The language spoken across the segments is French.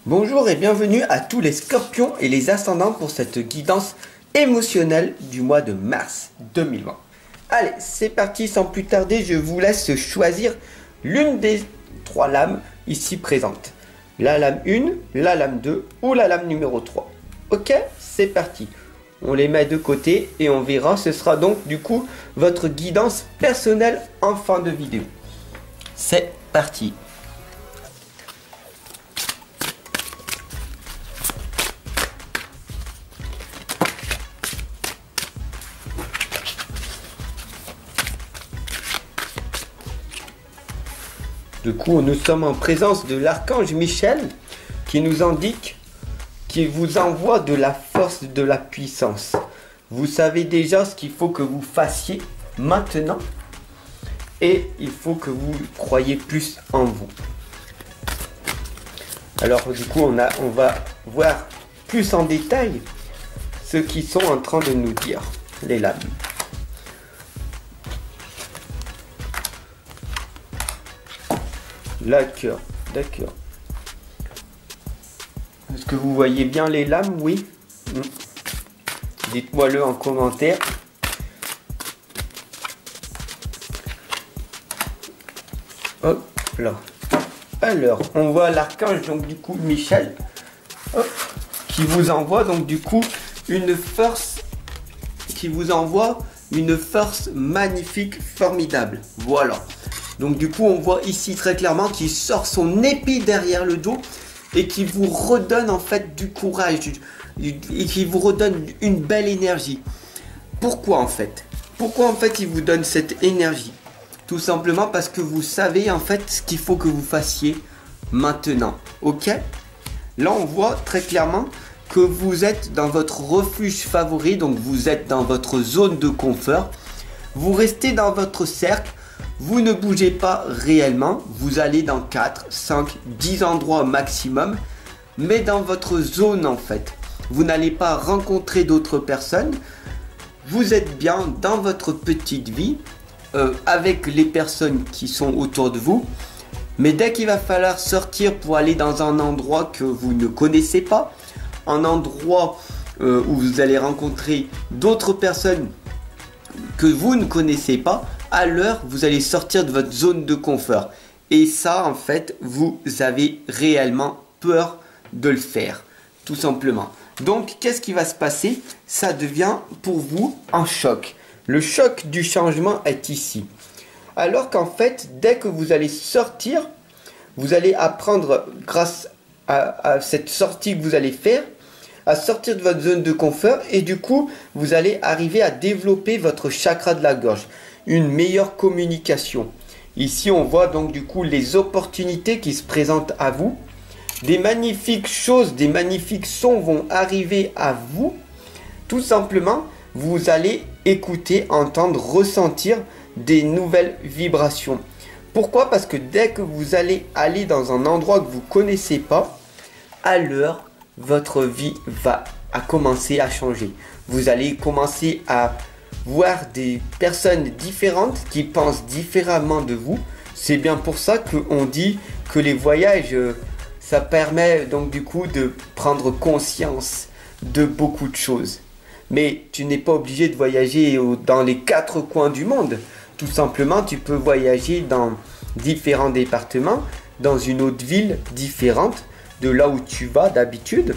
Bonjour et bienvenue à tous les scorpions et les ascendants pour cette guidance émotionnelle du mois de mars 2020. Allez, c'est parti, sans plus tarder, je vous laisse choisir l'une des trois lames ici présentes. La lame 1, la lame 2 ou la lame numéro 3. Ok, c'est parti. On les met de côté et on verra, ce sera donc du coup votre guidance personnelle en fin de vidéo. C'est parti. Du coup, nous sommes en présence de l'archange Michel qui nous indique qu'il vous envoie de la force, de la puissance. Vous savez déjà ce qu'il faut que vous fassiez maintenant et il faut que vous croyiez plus en vous. Alors du coup, on va voir plus en détail ce qu'ils sont en train de nous dire, les lames. D'accord, d'accord. Est-ce que vous voyez bien les lames? Oui. Dites-moi le en commentaire. Hop là. Alors, on voit l'archange, donc du coup Michel, hop, qui vous envoie donc du coup une force, magnifique, formidable. Voilà. Donc du coup, on voit ici très clairement qu'il sort son épée derrière le dos et qui vous redonne en fait du courage et qui vous redonne une belle énergie. Pourquoi en fait il vous donne cette énergie? Tout simplement parce que vous savez en fait ce qu'il faut que vous fassiez maintenant. Ok? Là, on voit très clairement que vous êtes dans votre refuge favori, donc vous êtes dans votre zone de confort. Vous restez dans votre cercle. Vous ne bougez pas réellement, vous allez dans 4, 5, 10 endroits maximum, mais dans votre zone en fait. Vous n'allez pas rencontrer d'autres personnes, vous êtes bien dans votre petite vie, avec les personnes qui sont autour de vous, mais dès qu'il va falloir sortir pour aller dans un endroit que vous ne connaissez pas, un endroit où vous allez rencontrer d'autres personnes que vous ne connaissez pas, alors vous allez sortir de votre zone de confort. Et ça, en fait, vous avez réellement peur de le faire, tout simplement. Donc, qu'est-ce qui va se passer? Ça devient pour vous un choc. Le choc du changement est ici. Alors qu'en fait, dès que vous allez sortir, vous allez apprendre, grâce à cette sortie que vous allez faire, à sortir de votre zone de confort et du coup, vous allez arriver à développer votre chakra de la gorge. Une meilleure communication. Ici, on voit donc du coup les opportunités qui se présentent à vous. Des magnifiques choses, des magnifiques sons vont arriver à vous. Tout simplement, vous allez écouter, entendre, ressentir des nouvelles vibrations. Pourquoi? Parce que dès que vous allez aller dans un endroit que vous ne connaissez pas, alors votre vie va commencer à changer. Vous allez commencer à voir des personnes différentes qui pensent différemment de vous. C'est bien pour ça qu'on dit que les voyages, ça permet donc du coup de prendre conscience de beaucoup de choses. Mais tu n'es pas obligé de voyager dans les 4 coins du monde. Tout simplement, tu peux voyager dans différents départements, dans une autre ville différente de là où tu vas d'habitude.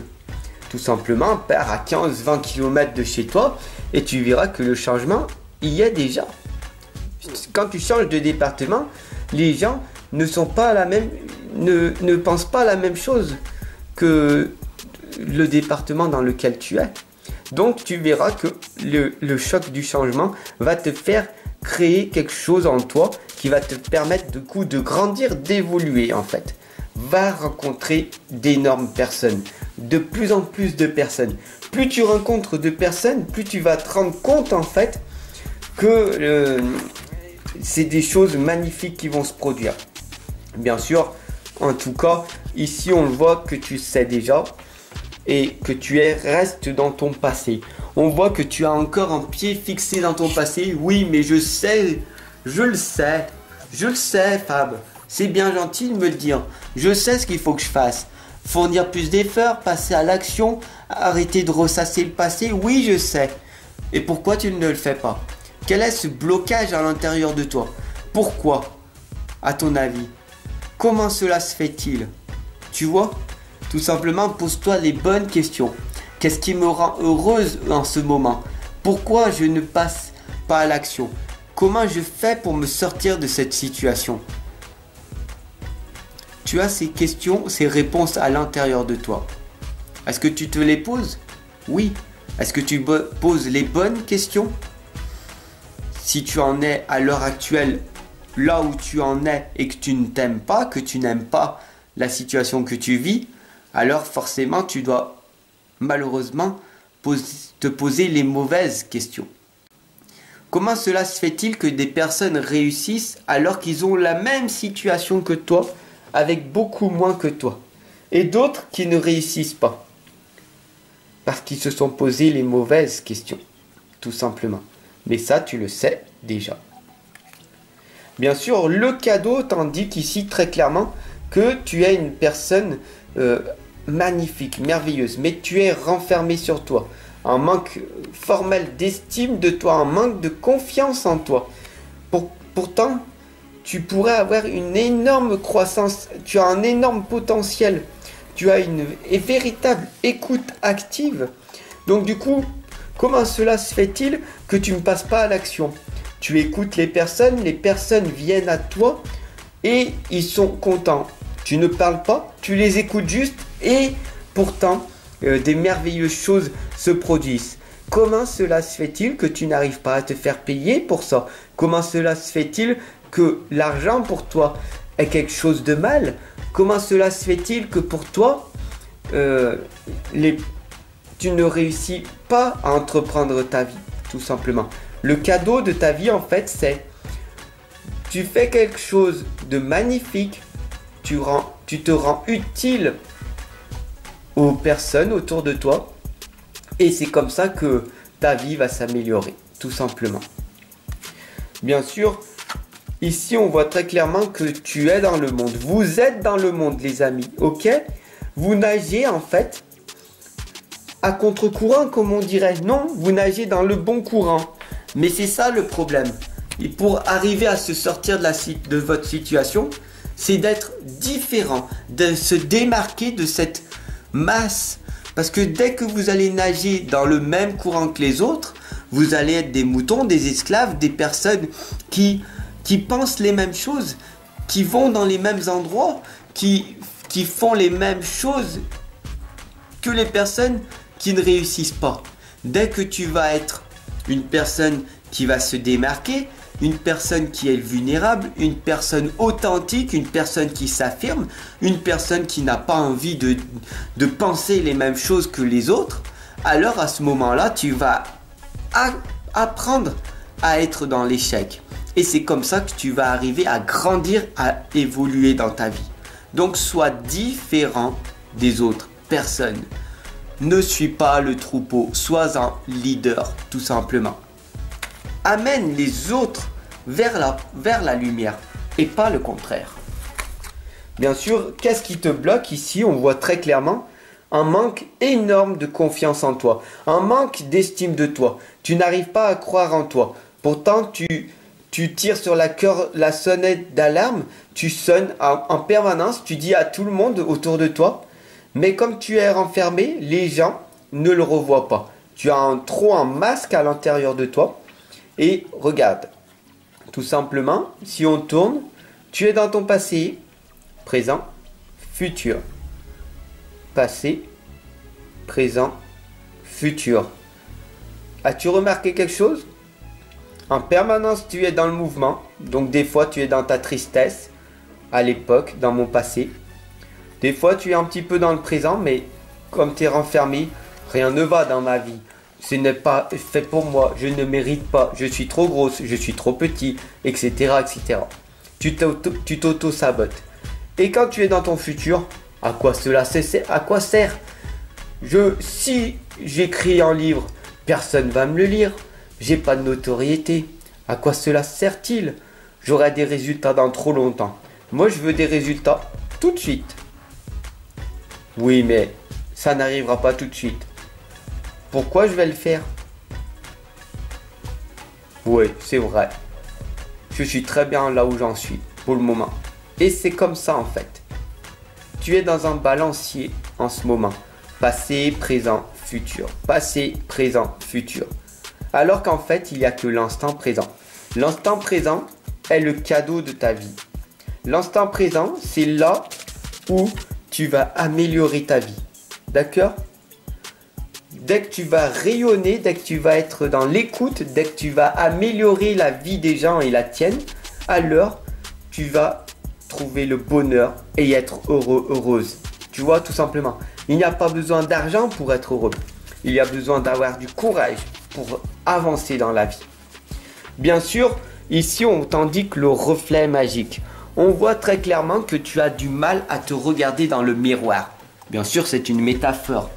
Tout simplement, pars à 15-20 km de chez toi et tu verras que le changement y est déjà. Quand tu changes de département, les gens ne pensent pas la même chose que le département dans lequel tu es. Donc tu verras que le choc du changement va te faire créer quelque chose en toi qui va te permettre du coup de grandir, d'évoluer en fait. Va rencontrer d'énormes personnes, de plus en plus de personnes. Plus tu rencontres de personnes, plus tu vas te rendre compte en fait que c'est des choses magnifiques qui vont se produire. Bien sûr, en tout cas, ici on voit que tu sais déjà et que restes dans ton passé. On voit que tu as encore un pied fixé dans ton passé. Oui, mais je le sais, Fab. C'est bien gentil de me le dire. Je sais ce qu'il faut que je fasse. Fournir plus d'efforts, passer à l'action, arrêter de ressasser le passé. Oui, je sais. Et pourquoi tu ne le fais pas? Quel est ce blocage à l'intérieur de toi? Pourquoi, à ton avis? Comment cela se fait-il? Tu vois? Tout simplement, pose-toi les bonnes questions. Qu'est-ce qui me rend heureuse en ce moment? Pourquoi je ne passe pas à l'action? Comment je fais pour me sortir de cette situation? Tu as ces questions, ces réponses à l'intérieur de toi. Est-ce que tu te les poses? Oui. Est-ce que tu poses les bonnes questions? Si tu en es à l'heure actuelle, là où tu en es et que tu ne t'aimes pas, que tu n'aimes pas la situation que tu vis, alors forcément tu dois malheureusement te poser les mauvaises questions. Comment cela se fait-il que des personnes réussissent alors qu'ils ont la même situation que toi, avec beaucoup moins que toi, et d'autres qui ne réussissent pas? Parce qu'ils se sont posés les mauvaises questions, tout simplement. Mais ça, tu le sais déjà. Bien sûr, le cadeau t'indique ici très clairement que tu es une personne magnifique, merveilleuse, mais tu es renfermé sur toi. Un manque formel d'estime de toi, un manque de confiance en toi. Pourtant, tu pourrais avoir une énorme croissance, tu as un énorme potentiel, tu as une véritable écoute active. Donc du coup, comment cela se fait-il que tu ne passes pas à l'action? Tu écoutes les personnes viennent à toi et ils sont contents. Tu ne parles pas, tu les écoutes juste et pourtant des merveilleuses choses se produisent. Comment cela se fait-il que tu n'arrives pas à te faire payer pour ça? Comment cela se fait-il que l'argent pour toi est quelque chose de mal? Comment cela se fait-il que pour toi, tu ne réussis pas à entreprendre ta vie, tout simplement? Le cadeau de ta vie, en fait, c'est tu fais quelque chose de magnifique, tu te rends utile aux personnes autour de toi, et c'est comme ça que ta vie va s'améliorer, tout simplement. Bien sûr, ici, on voit très clairement que tu es dans le monde. Vous êtes dans le monde, les amis, ok? Vous nagez, en fait, à contre-courant, comme on dirait. Non, vous nagez dans le bon courant. Mais c'est ça le problème. Et pour arriver à se sortir de votre situation, c'est d'être différent, de se démarquer de cette masse. Parce que dès que vous allez nager dans le même courant que les autres, vous allez être des moutons, des esclaves, des personnes qui pensent les mêmes choses, qui vont dans les mêmes endroits, qui font les mêmes choses que les personnes qui ne réussissent pas. Dès que tu vas être une personne qui va se démarquer, une personne qui est vulnérable, une personne authentique, une personne qui s'affirme, une personne qui n'a pas envie de penser les mêmes choses que les autres, alors à ce moment-là, tu vas apprendre à être dans l'échec. Et c'est comme ça que tu vas arriver à grandir, à évoluer dans ta vie. Donc sois différent des autres personnes. Ne suis pas le troupeau, sois un leader, tout simplement. Amène les autres vers la lumière et pas le contraire. Bien sûr, qu'est-ce qui te bloque ici? On voit très clairement un manque énorme de confiance en toi, un manque d'estime de toi. Tu n'arrives pas à croire en toi. Pourtant, tu tires sur la sonnette d'alarme, tu sonnes en permanence, tu dis à tout le monde autour de toi. Mais comme tu es renfermé, les gens ne le revoient pas. Tu as trop un masque à l'intérieur de toi. Et regarde, tout simplement, si on tourne, tu es dans ton passé, présent, futur. Passé, présent, futur. As-tu remarqué quelque chose? En permanence, tu es dans le mouvement. Donc des fois, tu es dans ta tristesse, à l'époque, dans mon passé. Des fois, tu es un petit peu dans le présent, mais comme tu es renfermé, rien ne va dans ma vie. Ce n'est pas fait pour moi, je ne mérite pas, je suis trop grosse, je suis trop petit, etc. etc. Tu t'auto-sabotes. Et quand tu es dans ton futur, à quoi cela sert? À quoi sert? Si j'écris un livre, personne ne va me le lire. J'ai pas de notoriété. À quoi cela sert-il? J'aurai des résultats dans trop longtemps. Moi, je veux des résultats tout de suite. Oui, mais ça n'arrivera pas tout de suite. Pourquoi je vais le faire? Oui, c'est vrai. Je suis très bien là où j'en suis, pour le moment. Et c'est comme ça en fait. Tu es dans un balancier en ce moment. Passé, présent, futur. Passé, présent, futur. Alors qu'en fait, il n'y a que l'instant présent. L'instant présent est le cadeau de ta vie. L'instant présent, c'est là où tu vas améliorer ta vie. D'accord? Dès que tu vas rayonner, dès que tu vas être dans l'écoute, dès que tu vas améliorer la vie des gens et la tienne, alors tu vas trouver le bonheur et être heureux, heureuse. Tu vois, tout simplement. Il n'y a pas besoin d'argent pour être heureux. Il y a besoin d'avoir du courage pour avancer dans la vie. Bien sûr, ici on t'indique le reflet magique. On voit très clairement que tu as du mal à te regarder dans le miroir. Bien sûr, c'est une métaphore.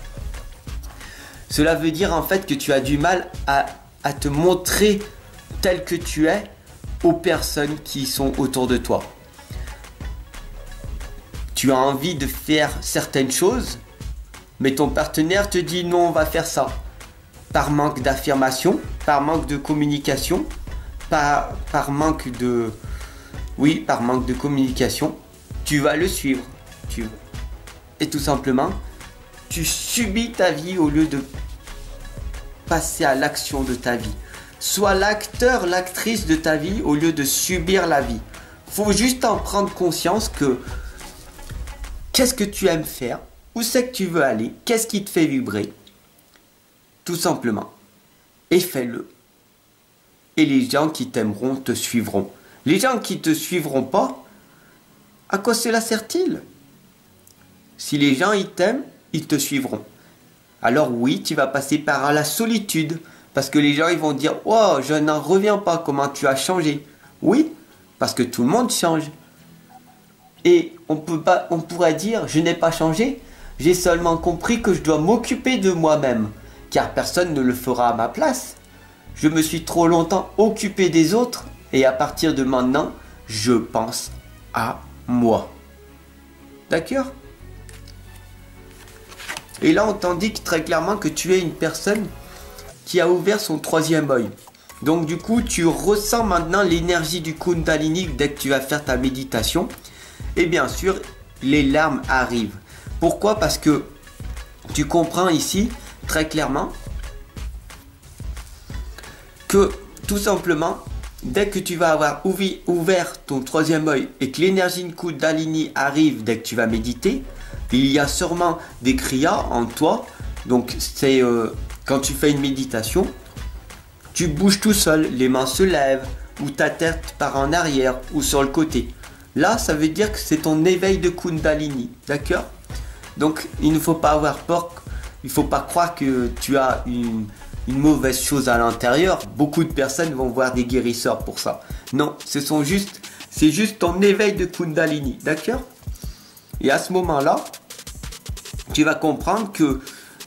Cela veut dire en fait que tu as du mal à te montrer tel que tu es aux personnes qui sont autour de toi. Tu as envie de faire certaines choses, mais ton partenaire te dit non, on va faire ça. Par manque d'affirmation, par manque de communication, par manque de... Oui, par manque de communication, tu vas le suivre. Et tout simplement, tu subis ta vie au lieu de passer à l'action de ta vie. Sois l'acteur, l'actrice de ta vie au lieu de subir la vie. Faut juste en prendre conscience que qu'est-ce que tu aimes faire, où c'est que tu veux aller, qu'est-ce qui te fait vibrer. Tout simplement. Et fais-le. Et les gens qui t'aimeront te suivront. Les gens qui ne te suivront pas, à quoi cela sert-il? Si les gens ils t'aiment, ils te suivront. Alors oui, tu vas passer par la solitude. Parce que les gens ils vont dire « Oh, je n'en reviens pas, comment tu as changé ?» Oui, parce que tout le monde change. Et on pourrait dire « Je n'ai pas changé, j'ai seulement compris que je dois m'occuper de moi-même. » Car personne ne le fera à ma place. Je me suis trop longtemps occupé des autres et à partir de maintenant, je pense à moi. D'accord? Et là, on t'indique très clairement que tu es une personne qui a ouvert son troisième œil. Donc du coup, tu ressens maintenant l'énergie du Kundalini dès que tu vas faire ta méditation. Et bien sûr, les larmes arrivent. Pourquoi? Parce que tu comprends ici très clairement que tout simplement, dès que tu vas avoir ouvert ton troisième œil et que l'énergie Kundalini arrive dès que tu vas méditer, il y a sûrement des kriyas en toi. Donc c'est quand tu fais une méditation, tu bouges tout seul, les mains se lèvent, ou ta tête part en arrière, ou sur le côté. Là, ça veut dire que c'est ton éveil de Kundalini, d'accord? Donc il ne faut pas avoir peur, il ne faut pas croire que tu as une mauvaise chose à l'intérieur. Beaucoup de personnes vont voir des guérisseurs pour ça. Non, c'est juste ton éveil de Kundalini, d'accord? Et à ce moment-là, tu vas comprendre que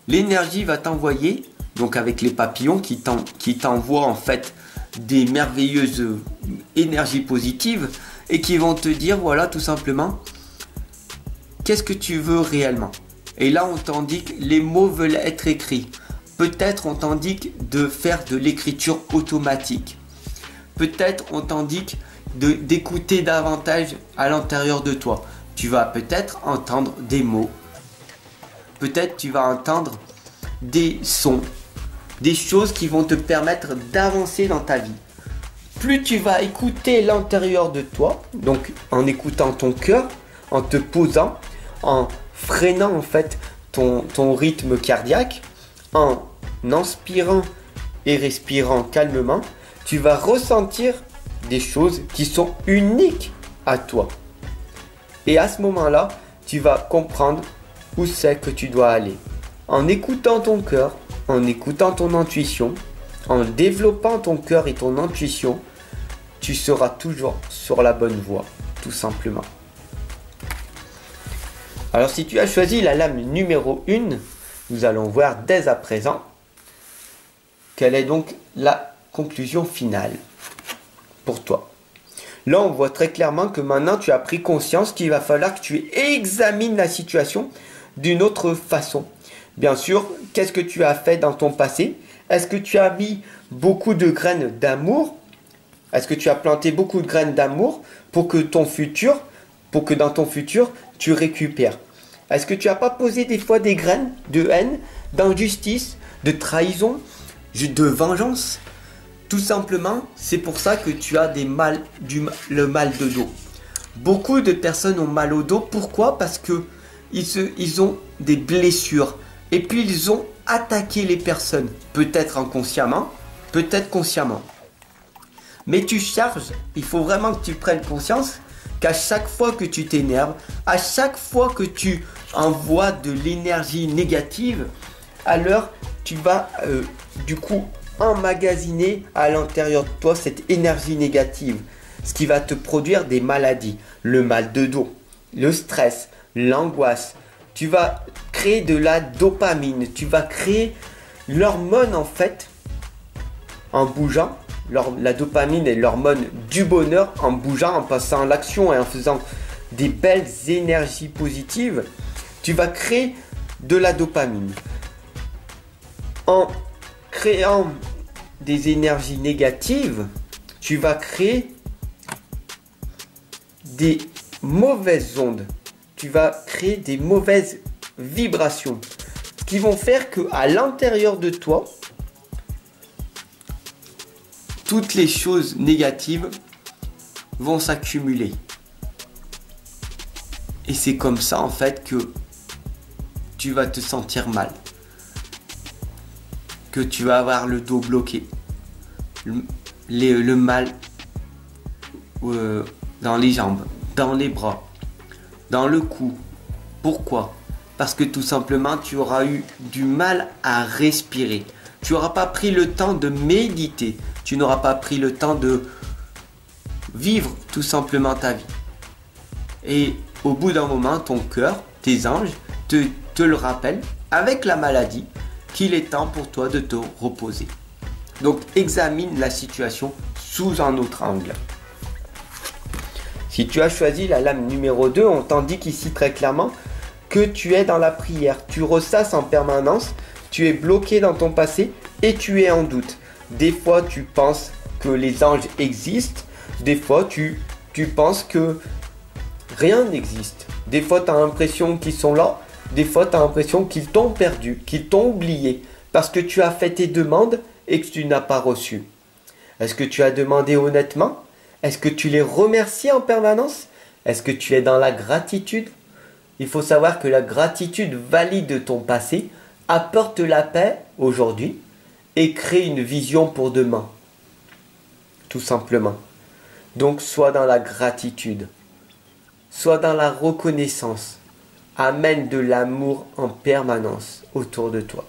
l'énergie va t'envoyer, donc avec les papillons qui t'envoient en fait des merveilleuses énergies positives et qui vont te dire, voilà, tout simplement, qu'est-ce que tu veux réellement? Et là, on t'indique, les mots veulent être écrits. Peut-être on t'indique de faire de l'écriture automatique. Peut-être on t'indique d'écouter davantage à l'intérieur de toi. Tu vas peut-être entendre des mots. Peut-être tu vas entendre des sons. Des choses qui vont te permettre d'avancer dans ta vie. Plus tu vas écouter l'intérieur de toi, donc en écoutant ton cœur, en te posant, en freinant en fait ton rythme cardiaque, en inspirant et respirant calmement, tu vas ressentir des choses qui sont uniques à toi. Et à ce moment-là, tu vas comprendre où c'est que tu dois aller. En écoutant ton cœur, en écoutant ton intuition, en développant ton cœur et ton intuition, tu seras toujours sur la bonne voie, tout simplement. Alors si tu as choisi la lame numéro 1, nous allons voir dès à présent quelle est donc la conclusion finale pour toi. Là, on voit très clairement que maintenant tu as pris conscience qu'il va falloir que tu examines la situation d'une autre façon. Bien sûr, qu'est-ce que tu as fait dans ton passé? Est-ce que tu as mis beaucoup de graines d'amour? Est-ce que tu as planté beaucoup de graines d'amour pour que dans ton futur, tu récupères? Est-ce que tu n'as pas posé des fois des graines de haine, d'injustice, de trahison, de vengeance? Tout simplement, c'est pour ça que tu as le mal de dos. Beaucoup de personnes ont mal au dos. Pourquoi? Parce que ils ont des blessures. Et puis ils ont attaqué les personnes. Peut-être inconsciemment, peut-être consciemment. Mais tu charges, il faut vraiment que tu prennes conscience qu'à chaque fois que tu t'énerves, à chaque fois que tu envoies de l'énergie négative, alors tu vas du coup emmagasiner à l'intérieur de toi cette énergie négative, ce qui va te produire des maladies, le mal de dos, le stress, l'angoisse. Tu vas créer de la dopamine, tu vas créer l'hormone en fait en bougeant. La dopamine est l'hormone du bonheur. En bougeant, en passant à l'action et en faisant des belles énergies positives, tu vas créer de la dopamine. En créant des énergies négatives, tu vas créer des mauvaises ondes. Tu vas créer des mauvaises vibrations qui vont faire que à l'intérieur de toi, toutes les choses négatives vont s'accumuler. Et c'est comme ça en fait que tu vas te sentir mal. Que tu vas avoir le dos bloqué. Le mal dans les jambes, dans les bras, dans le cou. Pourquoi? Parce que tout simplement tu auras eu du mal à respirer. Tu n'auras pas pris le temps de méditer. Tu n'auras pas pris le temps de vivre tout simplement ta vie. Et au bout d'un moment, ton cœur, tes anges, te le rappellent avec la maladie qu'il est temps pour toi de te reposer. Donc examine la situation sous un autre angle. Si tu as choisi la lame numéro 2, on t'indique ici très clairement que tu es dans la prière. Tu ressasses en permanence, tu es bloqué dans ton passé et tu es en doute. Des fois, tu penses que les anges existent. Des fois, tu penses que rien n'existe. Des fois, tu as l'impression qu'ils sont là. Des fois, tu as l'impression qu'ils t'ont perdu, qu'ils t'ont oublié. Parce que tu as fait tes demandes et que tu n'as pas reçu. Est-ce que tu as demandé honnêtement? Est-ce que tu les remercies en permanence? Est-ce que tu es dans la gratitude? Il faut savoir que la gratitude valide ton passé, apporte la paix aujourd'hui et crée une vision pour demain. Tout simplement. Donc sois dans la gratitude. Sois dans la reconnaissance. Amène de l'amour en permanence autour de toi.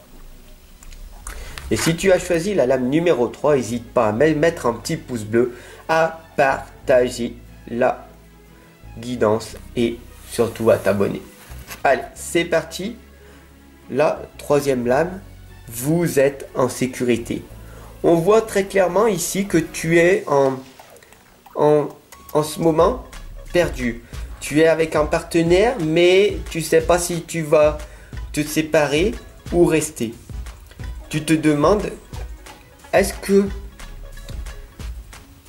Et si tu as choisi la lame numéro 3, n'hésite pas à mettre un petit pouce bleu, à partager la guidance et surtout à t'abonner. Allez, c'est parti. La troisième lame, vous êtes en sécurité. On voit très clairement ici que tu es en ce moment perdu. Tu es avec un partenaire, mais tu ne sais pas si tu vas te séparer ou rester. Tu te demandes, est-ce que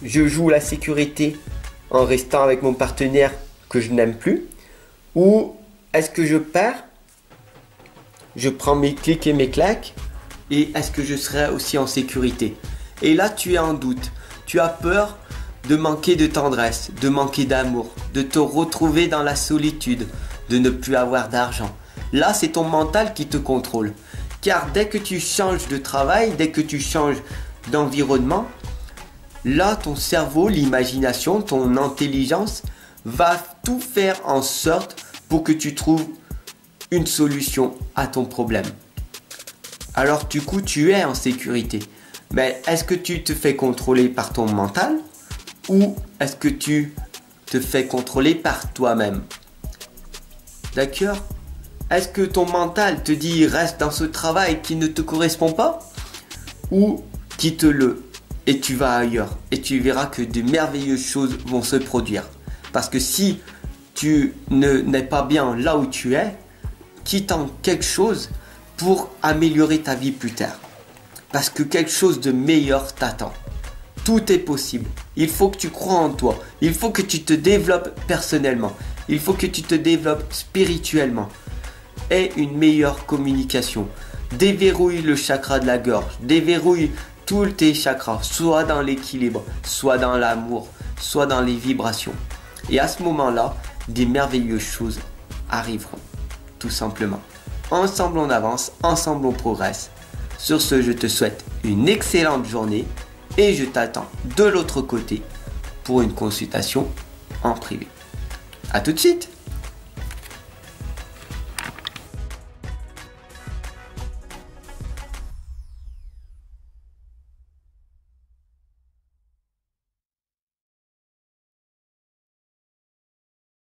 je joue la sécurité en restant avec mon partenaire que je n'aime plus? Ou est-ce que je pars, je prends mes clics et mes claques, et est-ce que je serai aussi en sécurité? Et là, tu es en doute. Tu as peur de manquer de tendresse, de manquer d'amour, de te retrouver dans la solitude, de ne plus avoir d'argent. Là, c'est ton mental qui te contrôle. Car dès que tu changes de travail, dès que tu changes d'environnement, là, ton cerveau, l'imagination, ton intelligence va tout faire en sorte pour que tu trouves une solution à ton problème. Alors du coup, tu es en sécurité. Mais est-ce que tu te fais contrôler par ton mental ou est-ce que tu te fais contrôler par toi-même? D'accord? Est-ce que ton mental te dit reste dans ce travail qui ne te correspond pas? Ou quitte-le et tu vas ailleurs et tu verras que de merveilleuses choses vont se produire. Parce que si tu n'es pas bien là où tu es, quittant quelque chose pour améliorer ta vie plus tard. Parce que quelque chose de meilleur t'attend. Tout est possible. Il faut que tu crois en toi. Il faut que tu te développes personnellement. Il faut que tu te développes spirituellement. Aie une meilleure communication. Déverrouille le chakra de la gorge. Déverrouille tous tes chakras. Soit dans l'équilibre, soit dans l'amour, soit dans les vibrations. Et à ce moment-là, des merveilleuses choses arriveront. Tout simplement. Ensemble on avance, ensemble on progresse. Sur ce, je te souhaite une excellente journée et je t'attends de l'autre côté pour une consultation en privé. A tout de suite!